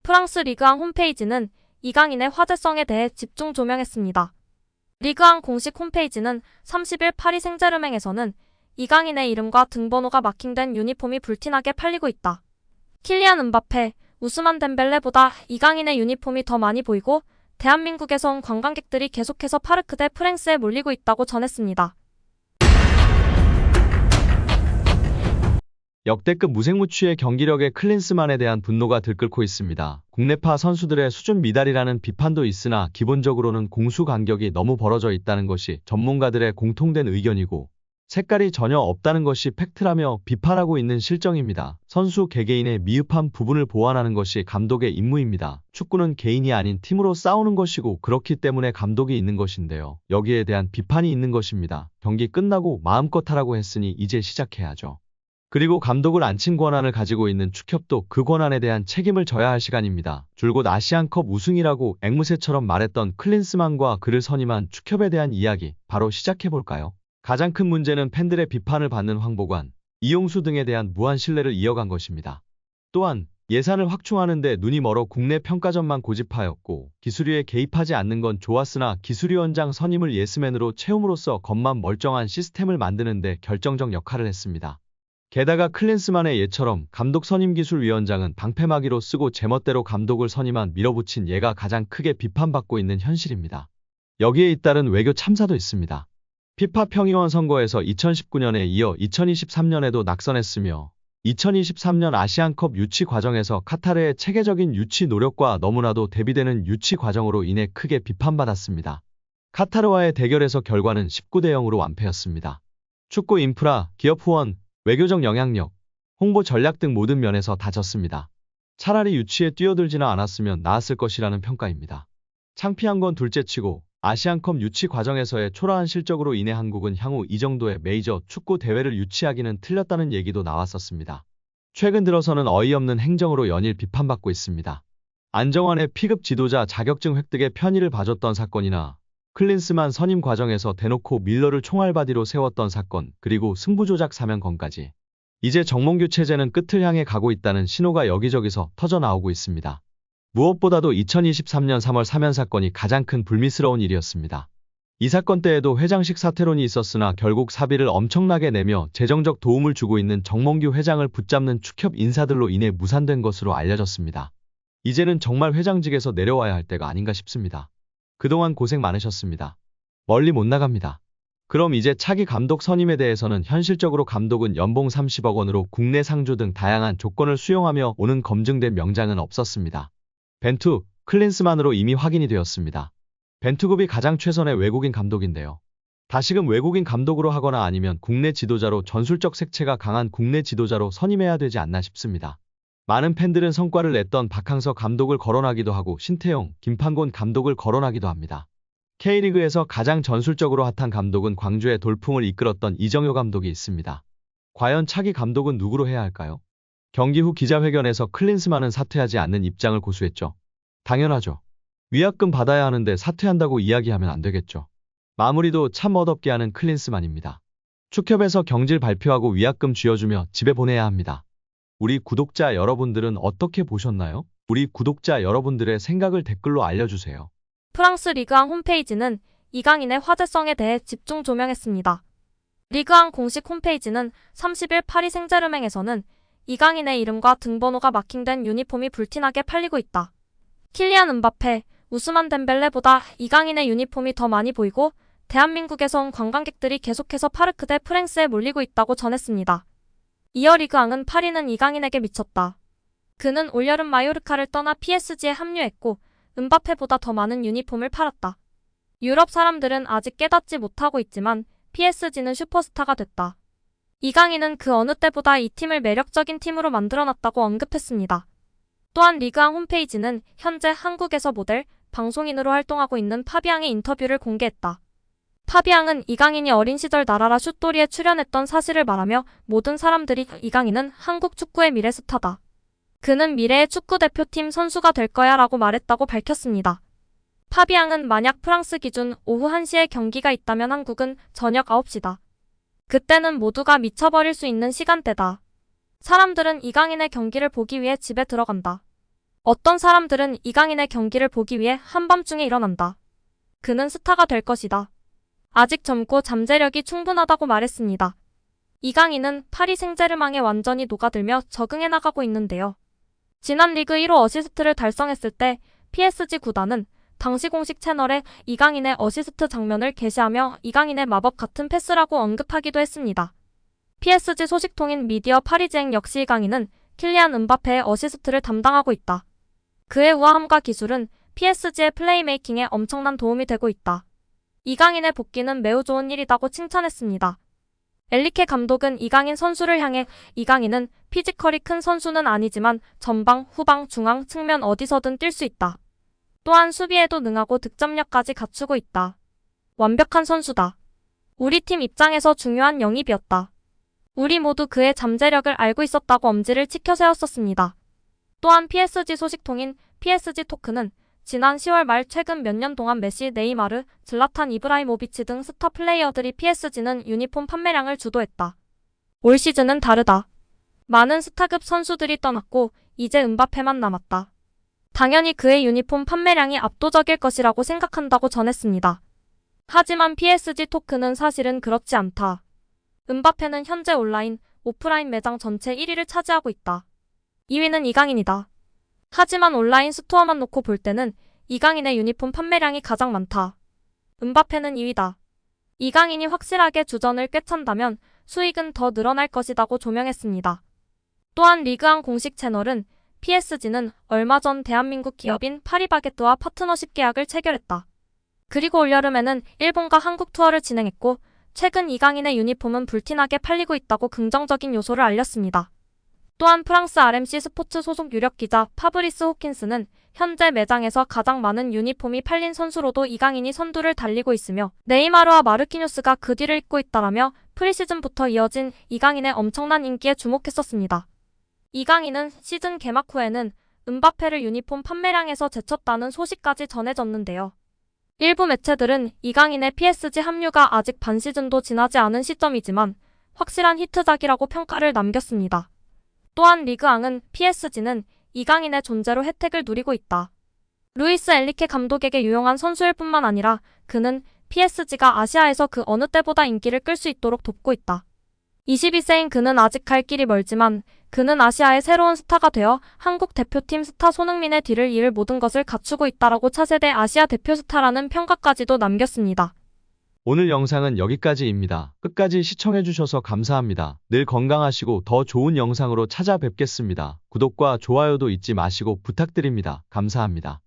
프랑스 리그앙 홈페이지는 이강인의 화제성에 대해 집중 조명했습니다. 리그앙 공식 홈페이지는 30일 파리 생제르맹에서는 이강인의 이름과 등번호가 마킹된 유니폼이 불티나게 팔리고 있다. 킬리안 은바페, 우스만 덴벨레보다 이강인의 유니폼이 더 많이 보이고 대한민국에서 온 관광객들이 계속해서 파르크 대 프랭스에 몰리고 있다고 전했습니다. 역대급 무색무취의 경기력에 클린스만에 대한 분노가 들끓고 있습니다. 국내파 선수들의 수준 미달이라는 비판도 있으나 기본적으로는 공수 간격이 너무 벌어져 있다는 것이 전문가들의 공통된 의견이고 색깔이 전혀 없다는 것이 팩트라며 비판하고 있는 실정입니다. 선수 개개인의 미흡한 부분을 보완하는 것이 감독의 임무입니다. 축구는 개인이 아닌 팀으로 싸우는 것이고 그렇기 때문에 감독이 있는 것인데요. 여기에 대한 비판이 있는 것입니다. 경기 끝나고 마음껏 하라고 했으니 이제 시작해야죠. 그리고 감독을 앉힌 권한을 가지고 있는 축협도 그 권한에 대한 책임을 져야 할 시간입니다. 줄곧 아시안컵 우승이라고 앵무새처럼 말했던 클린스만과 그를 선임한 축협에 대한 이야기 바로 시작해볼까요? 가장 큰 문제는 팬들의 비판을 받는 황보관, 이용수 등에 대한 무한 신뢰를 이어간 것입니다. 또한 예산을 확충하는 데 눈이 멀어 국내 평가전만 고집하였고 기술위에 개입하지 않는 건 좋았으나 기술위원장 선임을 예스맨으로 채움으로써 겉만 멀쩡한 시스템을 만드는 데 결정적 역할을 했습니다. 게다가 클린스만의 예처럼 감독 선임기술위원장은 방패막이로 쓰고 제멋대로 감독을 선임한 밀어붙인 예가 가장 크게 비판받고 있는 현실입니다. 여기에 잇따른 외교 참사도 있습니다. 피파 평의원 선거에서 2019년에 이어 2023년에도 낙선했으며 2023년 아시안컵 유치 과정에서 카타르의 체계적인 유치 노력과 너무나도 대비되는 유치 과정으로 인해 크게 비판받았습니다. 카타르와의 대결에서 결과는 19대 0으로 완패였습니다. 축구 인프라, 기업 후원, 외교적 영향력, 홍보 전략 등 모든 면에서 다 졌습니다. 차라리 유치에 뛰어들지나 않았으면 나았을 것이라는 평가입니다. 창피한 건 둘째치고 아시안컵 유치 과정에서의 초라한 실적으로 인해 한국은 향후 이 정도의 메이저 축구 대회를 유치하기는 틀렸다는 얘기도 나왔었습니다. 최근 들어서는 어이없는 행정으로 연일 비판받고 있습니다. 안정환의 P급 지도자 자격증 획득에 편의를 봐줬던 사건이나 클린스만 선임 과정에서 대놓고 밀러를 총알바디로 세웠던 사건, 그리고 승부조작 사면건까지. 이제 정몽규 체제는 끝을 향해 가고 있다는 신호가 여기저기서 터져나오고 있습니다. 무엇보다도 2023년 3월 사면 사건이 가장 큰 불미스러운 일이었습니다. 이 사건 때에도 회장식 사퇴론이 있었으나 결국 사비를 엄청나게 내며 재정적 도움을 주고 있는 정몽규 회장을 붙잡는 축협 인사들로 인해 무산된 것으로 알려졌습니다. 이제는 정말 회장직에서 내려와야 할 때가 아닌가 싶습니다. 그동안 고생 많으셨습니다. 멀리 못 나갑니다. 그럼 이제 차기 감독 선임에 대해서는 현실적으로 감독은 연봉 30억 원으로 국내 상주 등 다양한 조건을 수용하며 오는 검증된 명장은 없었습니다. 벤투, 클린스만으로 이미 확인이 되었습니다. 벤투급이 가장 최선의 외국인 감독인데요. 다시금 외국인 감독으로 하거나 아니면 국내 지도자로 전술적 색채가 강한 국내 지도자로 선임해야 되지 않나 싶습니다. 많은 팬들은 성과를 냈던 박항서 감독을 거론하기도 하고 신태용, 김판곤 감독을 거론하기도 합니다. K리그에서 가장 전술적으로 핫한 감독은 광주의 돌풍을 이끌었던 이정효 감독이 있습니다. 과연 차기 감독은 누구로 해야 할까요? 경기 후 기자회견에서 클린스만은 사퇴하지 않는 입장을 고수했죠. 당연하죠. 위약금 받아야 하는데 사퇴한다고 이야기하면 안 되겠죠. 마무리도 참 멋없게 하는 클린스만입니다. 축협에서 경질 발표하고 위약금 쥐어주며 집에 보내야 합니다. 우리 구독자 여러분들은 어떻게 보셨나요? 우리 구독자 여러분들의 생각을 댓글로 알려주세요. 프랑스 리그앙 홈페이지는 이강인의 화제성에 대해 집중 조명했습니다. 리그앙 공식 홈페이지는 30일 파리 생제르맹에서는 이강인의 이름과 등번호가 마킹된 유니폼이 불티나게 팔리고 있다. 킬리안 은바페, 우스만 덴벨레보다 이강인의 유니폼이 더 많이 보이고 대한민국에서 온 관광객들이 계속해서 파르크 대 프랭스에 몰리고 있다고 전했습니다. 이어 리그앙은 파리는 이강인에게 미쳤다. 그는 올여름 마요르카를 떠나 PSG에 합류했고 은바페보다 더 많은 유니폼을 팔았다. 유럽 사람들은 아직 깨닫지 못하고 있지만 PSG는 슈퍼스타가 됐다. 이강인은 그 어느 때보다 이 팀을 매력적인 팀으로 만들어놨다고 언급했습니다. 또한 리그앙 홈페이지는 현재 한국에서 모델, 방송인으로 활동하고 있는 파비앙의 인터뷰를 공개했다. 파비앙은 이강인이 어린 시절 나라라 슛돌이에 출연했던 사실을 말하며 모든 사람들이 이강인은 한국 축구의 미래 스타다. 그는 미래의 축구대표팀 선수가 될 거야 라고 말했다고 밝혔습니다. 파비앙은 만약 프랑스 기준 오후 1시에 경기가 있다면 한국은 저녁 9시다. 그때는 모두가 미쳐버릴 수 있는 시간대다. 사람들은 이강인의 경기를 보기 위해 집에 들어간다. 어떤 사람들은 이강인의 경기를 보기 위해 한밤중에 일어난다. 그는 스타가 될 것이다. 아직 젊고 잠재력이 충분하다고 말했습니다. 이강인은 파리 생제르맹에 완전히 녹아들며 적응해 나가고 있는데요. 지난 리그 1호 어시스트를 달성했을 때 PSG 구단은 당시 공식 채널에 이강인의 어시스트 장면을 게시하며 이강인의 마법 같은 패스라고 언급하기도 했습니다. PSG 소식통인 미디어 파리지앵 역시 이강인은 킬리안 음바페의 어시스트를 담당하고 있다. 그의 우아함과 기술은 PSG의 플레이메이킹에 엄청난 도움이 되고 있다. 이강인의 복귀는 매우 좋은 일이라고 칭찬했습니다. 엘리케 감독은 이강인 선수를 향해 이강인은 피지컬이 큰 선수는 아니지만 전방, 후방, 중앙, 측면 어디서든 뛸 수 있다. 또한 수비에도 능하고 득점력까지 갖추고 있다. 완벽한 선수다. 우리 팀 입장에서 중요한 영입이었다. 우리 모두 그의 잠재력을 알고 있었다고 엄지를 치켜 세웠었습니다. 또한 PSG 소식통인 PSG 토크는 지난 10월 말 최근 몇 년 동안 메시, 네이마르, 질라탄 이브라이모비치 등 스타 플레이어들이 PSG는 유니폼 판매량을 주도했다. 올 시즌은 다르다. 많은 스타급 선수들이 떠났고 이제 음바페만 남았다. 당연히 그의 유니폼 판매량이 압도적일 것이라고 생각한다고 전했습니다. 하지만 PSG 토크는 사실은 그렇지 않다. 음바페는 현재 온라인, 오프라인 매장 전체 1위를 차지하고 있다. 2위는 이강인이다. 하지만 온라인 스토어만 놓고 볼 때는 이강인의 유니폼 판매량이 가장 많다. 음바페는 2위다. 이강인이 확실하게 주전을 꿰찬다면 수익은 더 늘어날 것이라고 조명했습니다. 또한 리그앙 공식 채널은 PSG는 얼마 전 대한민국 기업인 파리바게뜨와 파트너십 계약을 체결했다. 그리고 올여름에는 일본과 한국 투어를 진행했고 최근 이강인의 유니폼은 불티나게 팔리고 있다고 긍정적인 요소를 알렸습니다. 또한 프랑스 RMC 스포츠 소속 유력 기자 파브리스 호킨스는 현재 매장에서 가장 많은 유니폼이 팔린 선수로도 이강인이 선두를 달리고 있으며 네이마르와 마르키뉴스가 그 뒤를 잇고 있다라며 프리시즌부터 이어진 이강인의 엄청난 인기에 주목했었습니다. 이강인은 시즌 개막 후에는 음바페를 유니폼 판매량에서 제쳤다는 소식까지 전해졌는데요. 일부 매체들은 이강인의 PSG 합류가 아직 반 시즌도 지나지 않은 시점이지만 확실한 히트작이라고 평가를 남겼습니다. 또한 리그앙은 PSG는 이강인의 존재로 혜택을 누리고 있다. 루이스 엔리케 감독에게 유용한 선수일 뿐만 아니라 그는 PSG가 아시아에서 그 어느 때보다 인기를 끌 수 있도록 돕고 있다. 22세인 그는 아직 갈 길이 멀지만 그는 아시아의 새로운 스타가 되어 한국 대표팀 스타 손흥민의 뒤를 이을 모든 것을 갖추고 있다라고 차세대 아시아 대표 스타라는 평가까지도 남겼습니다. 오늘 영상은 여기까지입니다. 끝까지 시청해주셔서 감사합니다. 늘 건강하시고 더 좋은 영상으로 찾아뵙겠습니다. 구독과 좋아요도 잊지 마시고 부탁드립니다. 감사합니다.